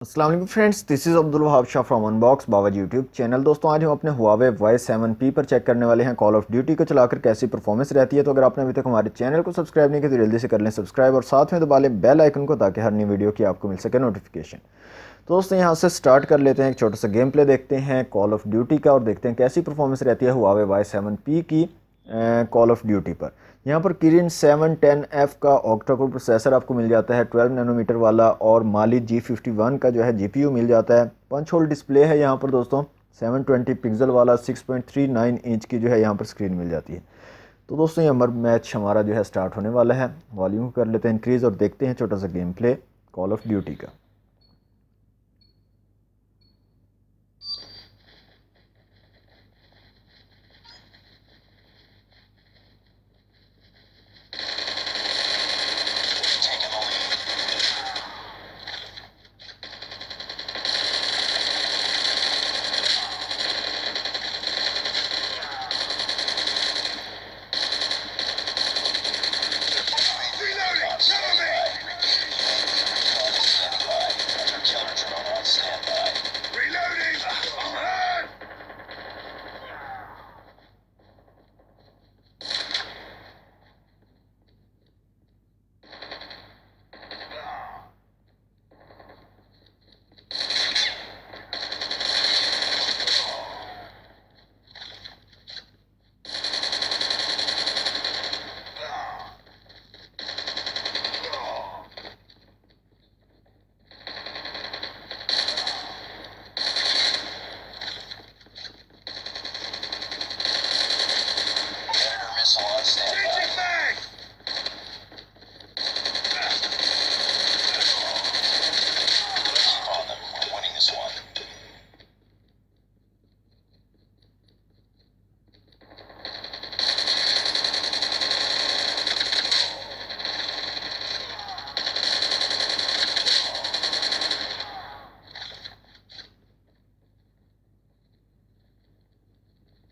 अस्सलाम वालेकुम friends, this is Abdul Wahab Shah from unbox Baba YouTube channel. दोस्तों आज हम अपने हुआवे Y7P पर चेक करने वाले हैं कॉल ऑफ ड्यूटी को चलाकर कैसी परफॉर्मेंस रहती है। तो अगर आपने अभी तक हमारे चैनल को सब्सक्राइब नहीं किया तो जल्दी से कर लें सब्सक्राइब और साथ में दबा लें बेल आइकन को ताकि हर नई वीडियो की आपको मिल सके नोटिफिकेशन। तो दोस्तों यहाँ से स्टार्ट कर लेते हैं, एक छोटा सा गेम प्ले देखते हैं कॉल ऑफ ड्यूटी का और देखते हैं कैसी परफॉर्मेंस रहती है हुआवे Y7P की कॉल ऑफ ड्यूटी पर। यहाँ पर किरिन 710F का ऑक्टा कोर प्रोसेसर आपको मिल जाता है 12 नैनोमीटर वाला, और माली G51 का जो है GPU मिल जाता है। पंच होल डिस्प्ले है यहाँ पर दोस्तों, 720 पिक्सल वाला 6.39 इंच की जो है यहाँ पर स्क्रीन मिल जाती है। तो दोस्तों ये मैच हमारा जो है स्टार्ट होने वाला है। वॉल्यूम कर लेते हैं इंक्रीज़ और देखते हैं छोटा सा game play call of duty का।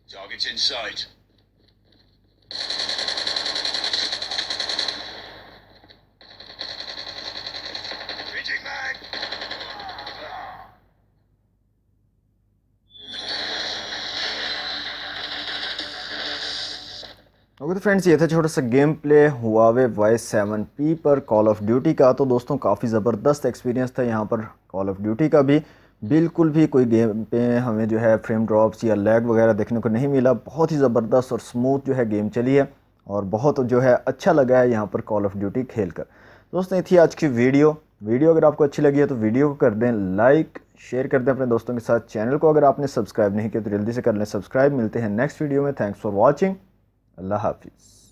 Target's in sight. Changing mag. Okay तो फ्रेंड्स, ये था छोटा सा गेम प्ले हुआवे Y7P पर कॉल ऑफ ड्यूटी का। तो दोस्तों काफ़ी ज़बरदस्त एक्सपीरियंस था यहाँ पर कॉल ऑफ ड्यूटी का भी। बिल्कुल भी कोई गेम पे हमें जो है फ्रेम ड्रॉप्स या लैग वगैरह देखने को नहीं मिला। बहुत ही ज़बरदस्त और स्मूथ जो है गेम चली है और बहुत जो है अच्छा लगा है यहाँ पर कॉल ऑफ ड्यूटी खेल कर। दोस्तों ये थी आज की वीडियो अगर आपको अच्छी लगी है तो वीडियो को कर दें लाइक, शेयर कर दें अपने दोस्तों के साथ। चैनल को अगर आपने सब्सक्राइब नहीं किया तो जल्दी से कर लें सब्सक्राइब। मिलते हैं नेक्स्ट वीडियो में। Thanks for watching. अल्लाह हाफिज़।